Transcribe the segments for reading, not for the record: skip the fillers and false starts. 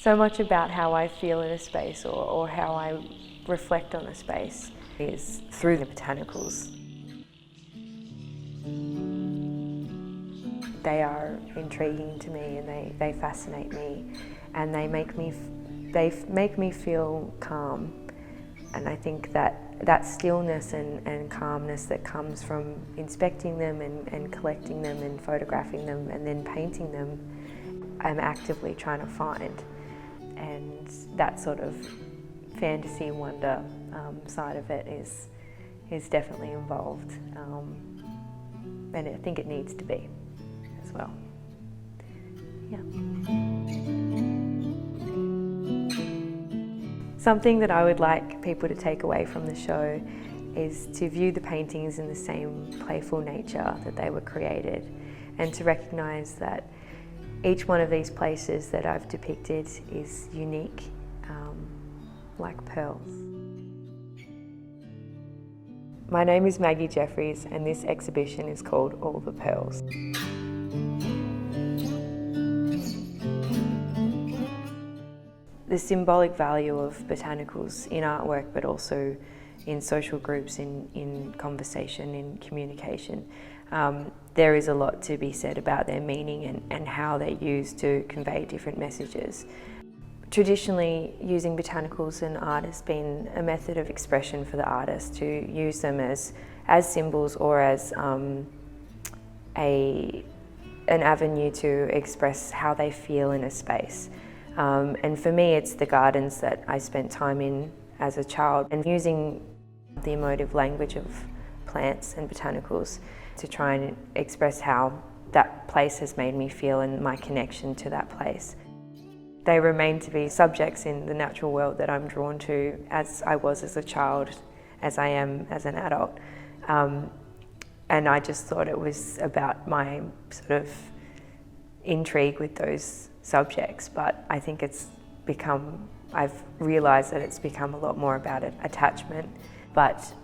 So much about how I feel in a space or how I reflect on a space is through the botanicals. They are intriguing to me and they fascinate me, and they make me feel calm. And I think that stillness and calmness that comes from inspecting them and collecting them and photographing them and then painting them, I'm actively trying to find. And that sort of fantasy wonder side of it is definitely involved, and I think it needs to be as well. Yeah. Something that I would like people to take away from the show is to view the paintings in the same playful nature that they were created, and to recognise that each one of these places that I've depicted is unique, like pearls. My name is Maggie Jeffries, and this exhibition is called All the Pearls. The symbolic value of botanicals in artwork, but also in social groups, in conversation, in communication. There is a lot to be said about their meaning and how they're used to convey different messages. Traditionally, using botanicals in art has been a method of expression for the artist to use them as symbols or as an avenue to express how they feel in a space. And for me, it's the gardens that I spent time in as a child, and using the emotive language of plants and botanicals to try and express how that place has made me feel and my connection to that place. They remain to be subjects in the natural world that I'm drawn to, as I was as a child, as I am as an adult. And I just thought it was about my sort of intrigue with those subjects, but I think I've realised that it's become a lot more about attachment. But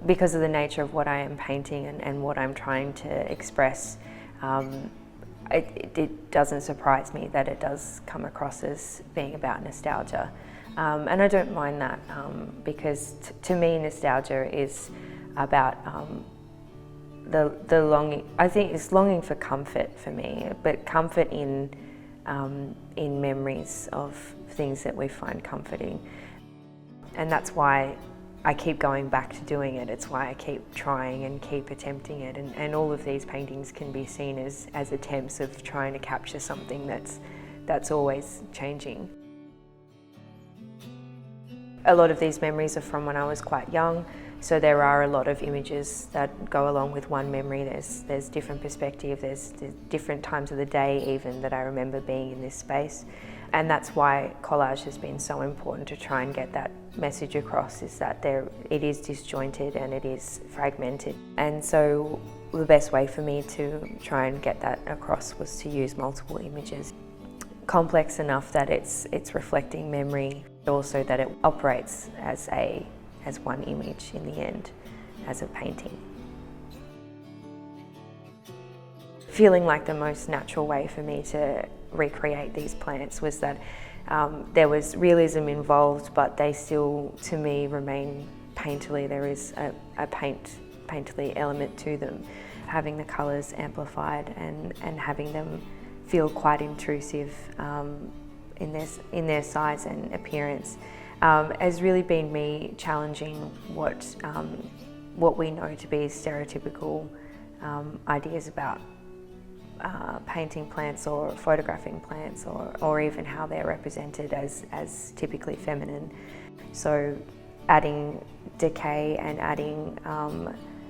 because of the nature of what I am painting and what I'm trying to express, it doesn't surprise me that it does come across as being about nostalgia. And I don't mind that, because to me nostalgia is about the longing. I think it's longing for comfort for me, but comfort in memories of things that we find comforting. And that's why I keep going back to doing it. It's why I keep trying and keep attempting it. And all of these paintings can be seen as attempts of trying to capture something that's always changing. A lot of these memories are from when I was quite young, so there are a lot of images that go along with one memory. There's different perspective, there's different times of the day even that I remember being in this space. And that's why collage has been so important to try and get that message across, is that it is disjointed and it is fragmented. And so the best way for me to try and get that across was to use multiple images. Complex enough that it's reflecting memory, but also that it operates as one image in the end, as a painting. Feeling like the most natural way for me to recreate these plants was that there was realism involved, but they still, to me, remain painterly. There is a painterly element to them. Having the colours amplified and having them feel quite intrusive in their size and appearance has really been me challenging what we know to be stereotypical ideas about painting plants or photographing plants, or even how they're represented as typically feminine. So adding decay and adding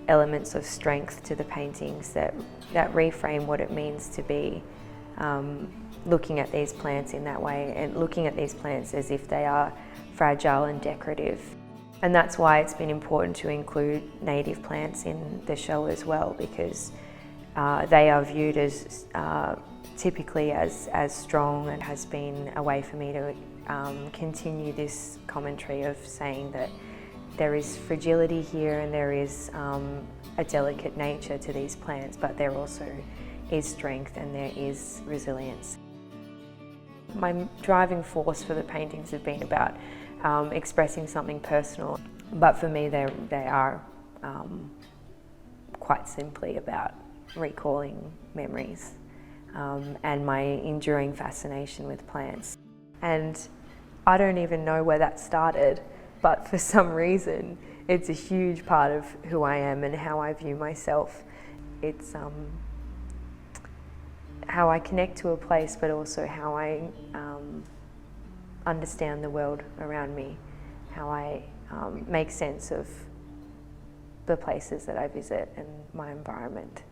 elements of strength to the paintings that reframe what it means to be looking at these plants in that way, and looking at these plants as if they are fragile and decorative. And that's why it's been important to include native plants in the show as well, because they are viewed as typically as strong, and has been a way for me to continue this commentary of saying that there is fragility here and there is a delicate nature to these plants, but there also is strength and there is resilience. My driving force for the paintings have been about expressing something personal, but for me they are quite simply about recalling memories and my enduring fascination with plants. And I don't even know where that started, but for some reason it's a huge part of who I am and how I view myself. It's how I connect to a place, but also how I understand the world around me, how I make sense of the places that I visit and my environment.